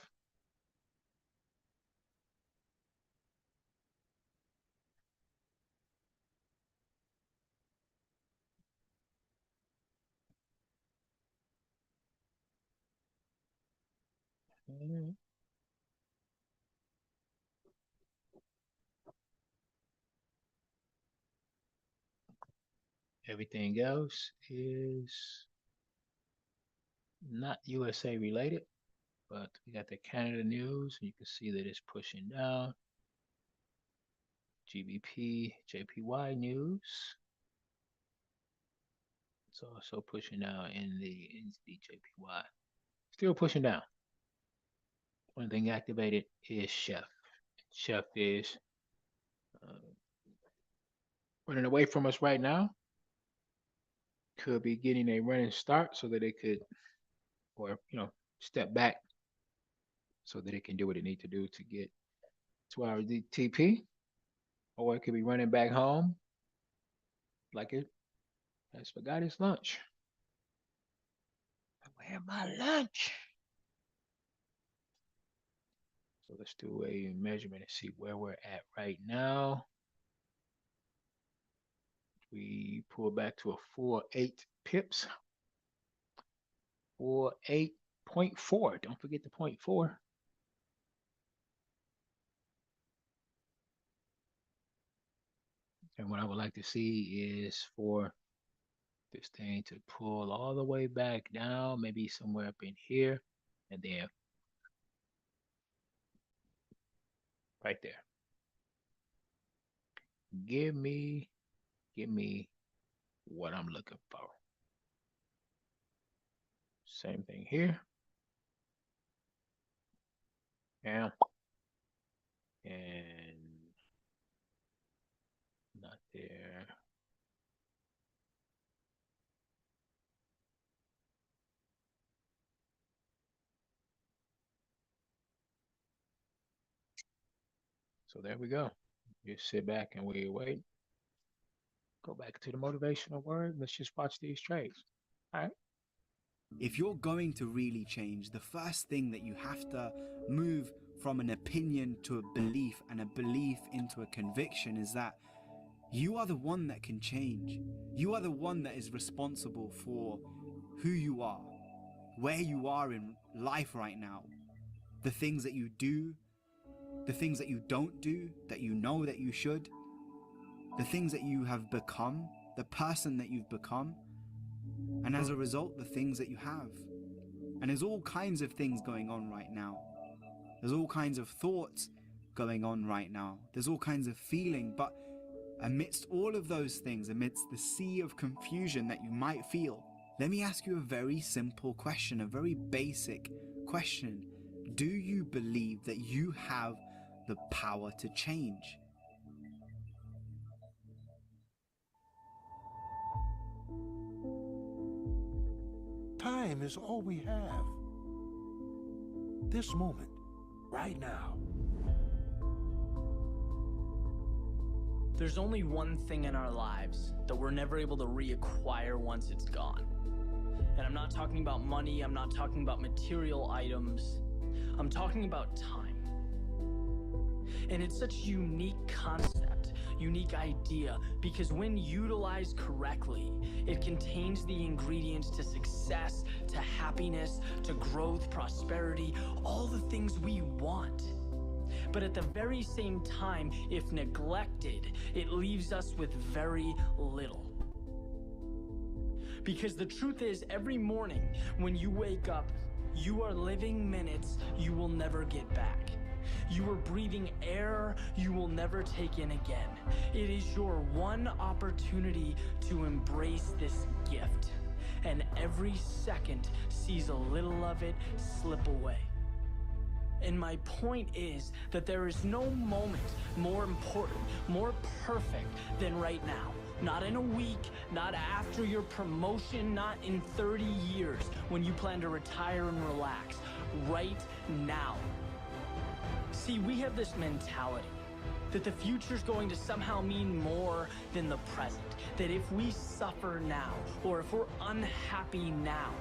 Everything else is not USA related, but we got the Canada news. You can see that it's pushing down. GBP, JPY news. It's also pushing down in the JPY. Still pushing down. One thing activated is Chef. Chef is running away from us right now. Could be getting a running start so that it could, or step back so that it can do what it needs to do to get to our TP, or it could be running back home like it has forgot its lunch. Where's my lunch? So let's do a measurement and see where we're at right now. We pull back to a 4.8 pips. 4.8.4. Don't forget the 0.4. And what I would like to see is for this thing to pull all the way back down, maybe somewhere up in here, and then right there. Give me what I'm looking for. Same thing here. Yeah. And not there. So there we go. Just sit back and we wait. Go back to the motivational word. Let's just watch these trades. All right. If you're going to really change, the first thing that you have to move from an opinion to a belief, and a belief into a conviction, is that you are the one that can change. You are the one that is responsible for who you are, where you are in life right now, the things that you do, the things that you don't do, that you know that you should, the things that you have become, the person that you've become, and as a result, the things that you have. And there's all kinds of things going on right now. There's all kinds of thoughts going on right now. There's all kinds of feeling, but amidst all of those things, amidst the sea of confusion that you might feel, let me ask you a very simple question, a very basic question. Do you believe that you have the power to change? Time is all we have. This moment, right now. There's only one thing in our lives that we're never able to reacquire once it's gone. And I'm not talking about money, I'm not talking about material items, I'm talking about time. And it's such a unique concept, unique idea, because when utilized correctly, it contains the ingredients to success, to happiness, to growth, prosperity, all the things we want. But at the very same time, if neglected, it leaves us with very little. Because the truth is, every morning when you wake up, you are living minutes you will never get back. You are breathing air you will never take in again. It is your one opportunity to embrace this gift. And every second sees a little of it slip away. And my point is that there is no moment more important, more perfect than right now. Not in a week, not after your promotion, not in 30 years when you plan to retire and relax. Right now. See, we have this mentality that the future's going to somehow mean more than the present. That if we suffer now, or if we're unhappy now,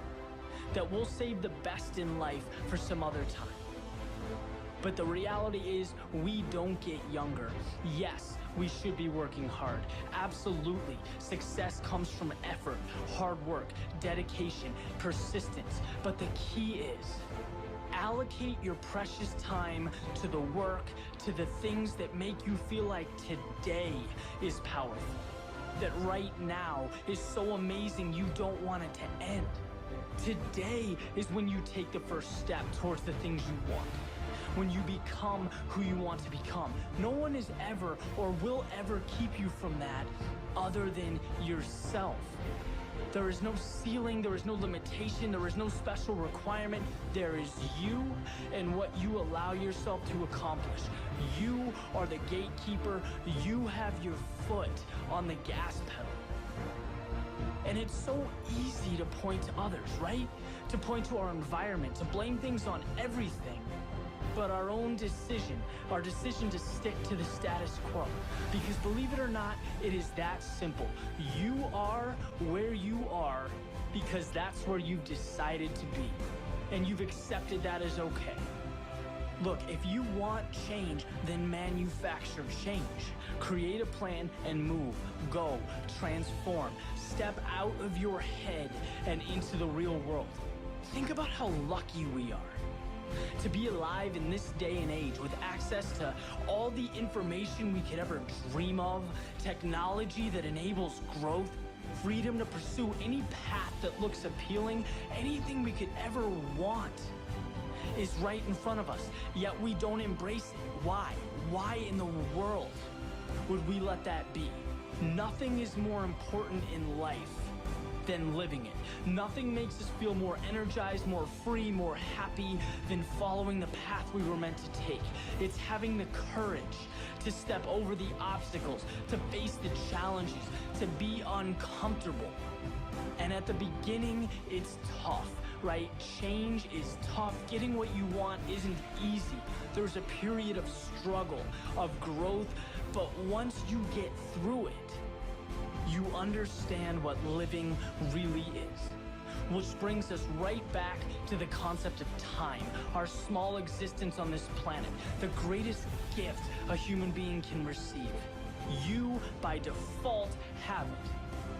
that we'll save the best in life for some other time. But the reality is, we don't get younger. Yes, we should be working hard. Absolutely. Success comes from effort, hard work, dedication, persistence. But the key is, allocate your precious time to the work, to the things that make you feel like today is powerful. That right now is so amazing you don't want it to end. Today is when you take the first step towards the things you want. When you become who you want to become. No one is ever or will ever keep you from that other than yourself. There is no ceiling, there is no limitation, there is no special requirement. There is you and what you allow yourself to accomplish. You are the gatekeeper. You have your foot on the gas pedal. And it's so easy to point to others, right? To point to our environment, to blame things on everything. But our own decision, our decision to stick to the status quo. Because believe it or not, it is that simple. You are where you are because that's where you've decided to be. And you've accepted that as okay. Look, if you want change, then manufacture change. Create a plan and move. Go. Transform. Step out of your head and into the real world. Think about how lucky we are to be alive in this day and age with access to all the information we could ever dream of, technology that enables growth, freedom to pursue any path that looks appealing, anything we could ever want is right in front of us, yet we don't embrace it. Why? Why in the world would we let that be? Nothing is more important in life than living it. Nothing makes us feel more energized, more free, more happy than following the path we were meant to take. It's having the courage to step over the obstacles, to face the challenges, to be uncomfortable. And at the beginning, it's tough, right? Change is tough. Getting what you want isn't easy. There's a period of struggle, of growth, but once you get through it, you understand what living really is. Which brings us right back to the concept of time, our small existence on this planet, the greatest gift a human being can receive. You, by default, have it.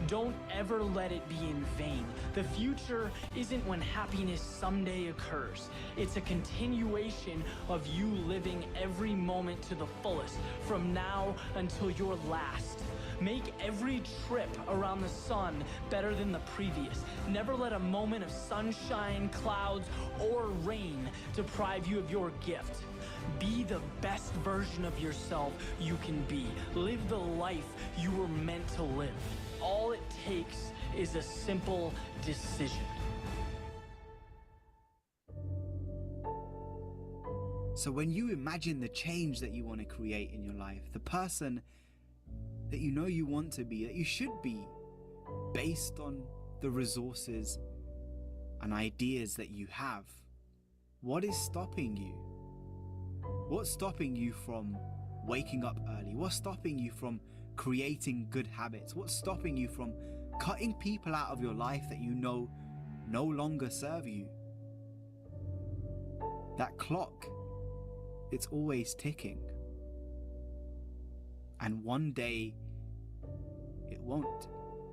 Don't ever let it be in vain. The future isn't when happiness someday occurs. It's a continuation of you living every moment to the fullest, from now until your last. Make every trip around the sun better than the previous. Never let a moment of sunshine, clouds, or rain deprive you of your gift. Be the best version of yourself you can be. Live the life you were meant to live. All it takes is a simple decision. So when you imagine the change that you want to create in your life, the person that you know you want to be, that you should be, based on the resources and ideas that you have, what is stopping you? What's stopping you from waking up early? What's stopping you from creating good habits? What's stopping you from cutting people out of your life that you know no longer serve you? That clock, it's always ticking. And one day, it won't.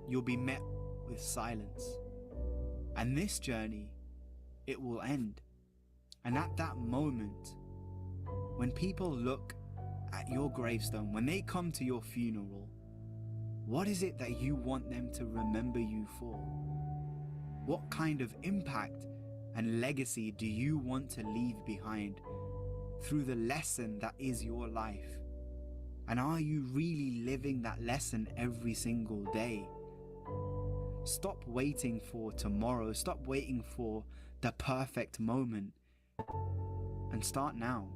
You'll be met with silence. And this journey, it will end. And at that moment, when people look at your gravestone, when they come to your funeral, what is it that you want them to remember you for? What kind of impact and legacy do you want to leave behind through the lesson that is your life? And are you really living that lesson every single day? Stop waiting for tomorrow. Stop waiting for the perfect moment. And start now.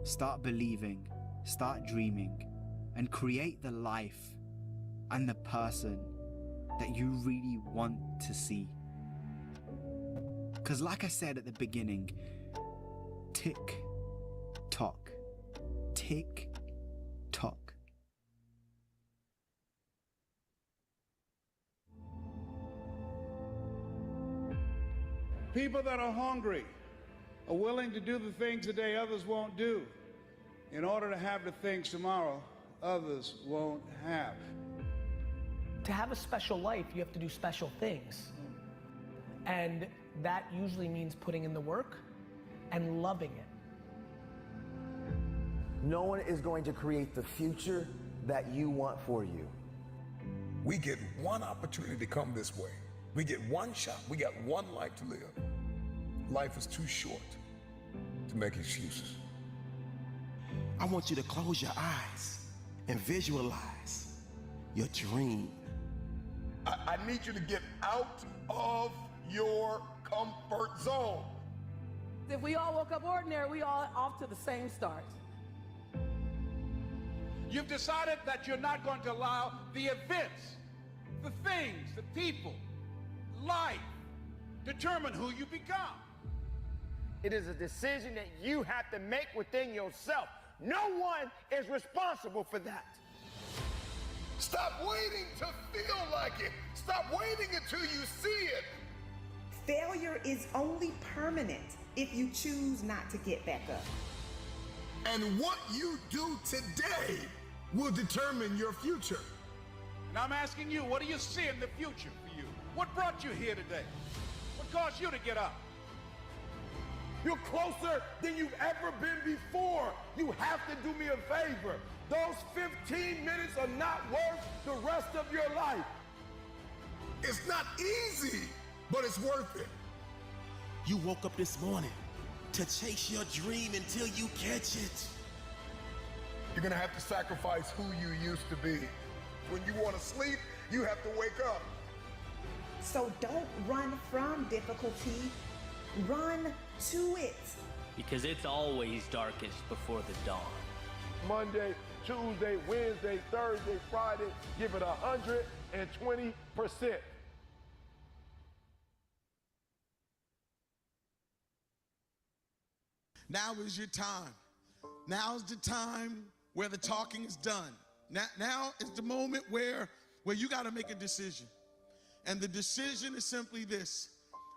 Start believing. Start dreaming. And create the life and the person that you really want to see. Because like I said at the beginning, tick, tock, tick, tock. People that are hungry are willing to do the things today others won't do in order to have the things tomorrow others won't have. To have a special life, you have to do special things. And that usually means putting in the work and loving it. No one is going to create the future that you want for you. We get one opportunity to come this way. We get one shot. We got one life to live. Life is too short to make excuses. I want you to close your eyes and visualize your dream. I need you to get out of your comfort zone. If we all woke up ordinary, we all off to the same start. You've decided that you're not going to allow the events, the things, the people, life, determine who you become. It is a decision that you have to make within yourself. No one is responsible for that. Stop waiting to feel like it. Stop waiting until you see it. Failure is only permanent if you choose not to get back up. And what you do today will determine your future. And I'm asking you, what do you see in the future for you? What brought you here today? What caused you to get up? You're closer than you've ever been before. You have to do me a favor. Those 15 minutes are not worth the rest of your life. It's not easy, but it's worth it. You woke up this morning to chase your dream until you catch it. You're gonna have to sacrifice who you used to be. When you want to sleep, you have to wake up. So don't run from difficulty, run to it. Because it's always darkest before the dawn. Monday, Tuesday, Wednesday, Thursday, Friday, give it 120%. Now is your time. Now is the time where the talking is done. Now is the moment where you got to make a decision. And the decision is simply this.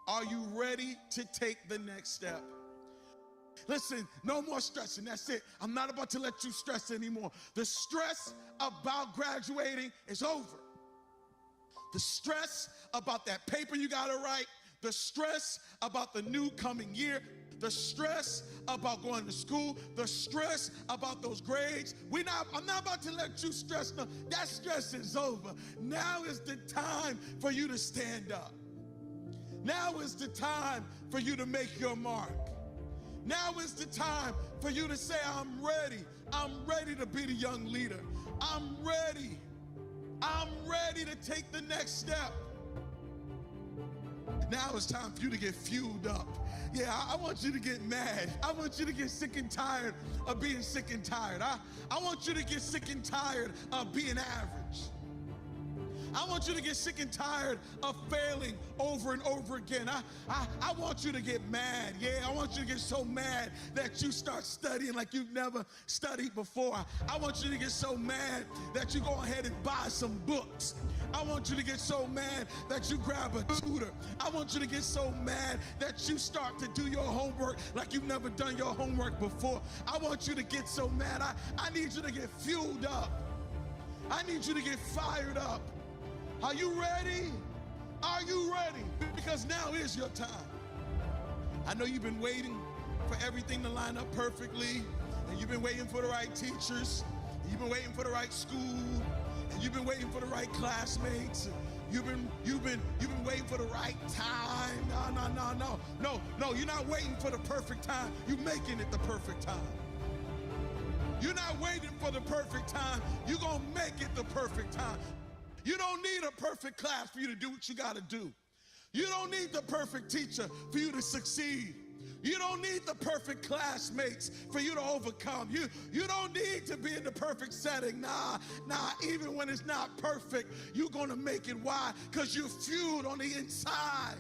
Are you ready to take the next step? Listen, no more stressing. That's it. I'm not about to let you stress anymore. The stress about graduating is over. The stress about that paper you got to write, the stress about the new coming year, the stress about going to school, the stress about those grades. I'm not about to let you stress. No, that stress is over. Now is the time for you to stand up. Now is the time for you to make your mark. Now is the time for you to say, I'm ready. I'm ready to be the young leader. I'm ready. I'm ready to take the next step. Now it's time for you to get fueled up. Yeah, I want you to get mad. I want you to get sick and tired of being sick and tired. I want you to get sick and tired of being average. I want you to get sick and tired of failing over and over again. I want you to get mad. Yeah, I want you to get so mad that you start studying like you've never studied before. I want you to get so mad that you go ahead and buy some books. I want you to get so mad that you grab a tutor. I want you to get so mad that you start to do your homework like you've never done your homework before. I want you to get so mad. I need you to get fueled up. I need you to get fired up. Are you ready? Are you ready? Because now is your time. I know you've been waiting for everything to line up perfectly, and you've been waiting for the right teachers, and you've been waiting for the right school, and you've been waiting for the right classmates. You've been waiting for the right time. No, you're not waiting for the perfect time. You're making it the perfect time. You're not waiting for the perfect time. You're gonna make it the perfect time. You don't need a perfect class for you to do what you gotta do. You don't need the perfect teacher for you to succeed. You don't need the perfect classmates for you to overcome. You don't need to be in the perfect setting. Nah, even when it's not perfect, you're gonna make it. Why? Because you're fueled on the inside.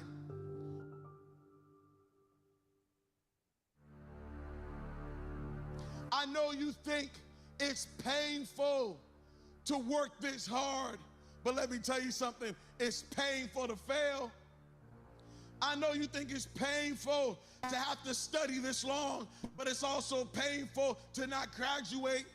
I know you think it's painful to work this hard, but let me tell you something, it's painful to fail. I know you think it's painful to have to study this long, but it's also painful to not graduate.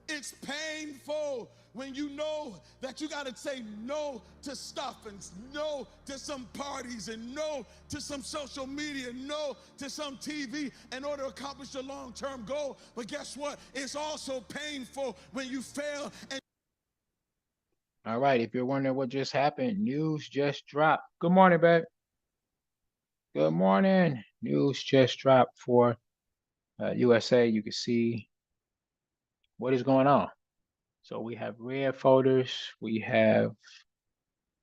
It's painful when you know that you gotta say no to stuff and no to some parties and no to some social media, no to some TV in order to accomplish your long-term goal. But guess what? It's also painful when you fail. And all right, if you're wondering what just happened, news just dropped. Good morning, babe. Good morning. News just dropped for USA. You can see what is going on. So we have red folders. We have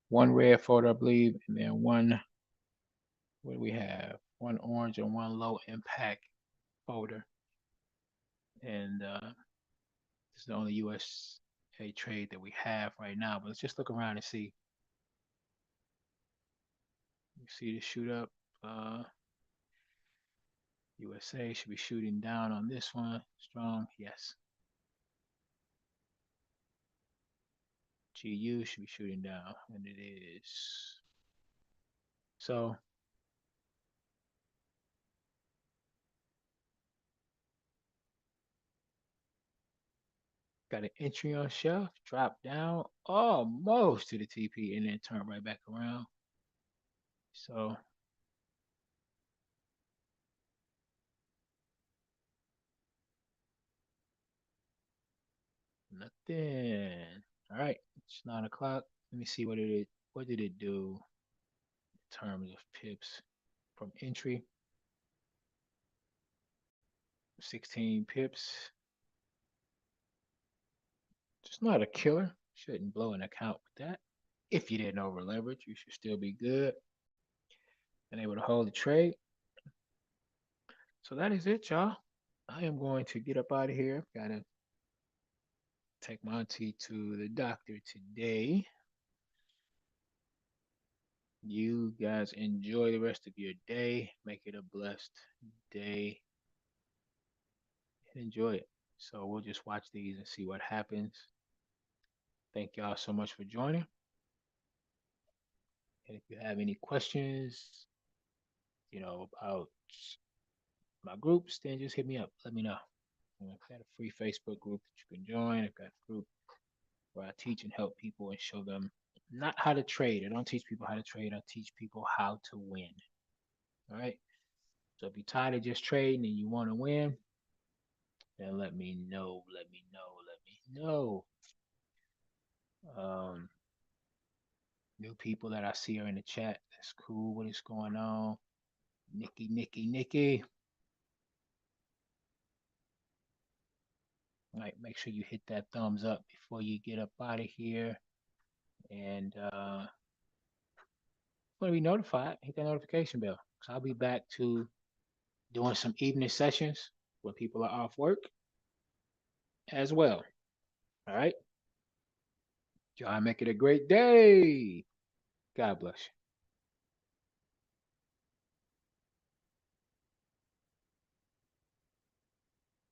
one red folder, I believe, and then one, what do we have? One orange and one low impact folder. And this is the only USA trade that we have right now. But let's just look around and see. You see the shoot up. USA should be shooting down on this one. Strong, yes. GU should be shooting down, and it is. So Got an entry on shelf, drop down almost to the TP, and then turn right back around. So nothing. All right, it's 9 o'clock. Let me see what it is. What did it do in terms of pips from entry? 16 pips. Just not a killer. Shouldn't blow an account with that. If you didn't over leverage, you should still be good and able to hold the trade. So that is it, y'all. I am going to get up out of here. Gotta take my auntie to the doctor today. You guys enjoy the rest of your day. Make it a blessed day and enjoy it. So we'll just watch these and see what happens. Thank y'all so much for joining. And if you have any questions, about my groups, then just hit me up. Let me know. I've got a free Facebook group that you can join. I've got a group where I teach and help people and show them not how to trade. I don't teach people how to trade. I teach people how to win. All right. So if you're tired of just trading and you want to win, then let me know. Let me know. New people that I see are in the chat. That's cool. What is going on? Nikki. All right, make sure you hit that thumbs up before you get up out of here. And want to be notified, hit that notification bell. So I'll be back to doing some evening sessions when people are off work as well. All right. Y'all make it a great day. God bless you.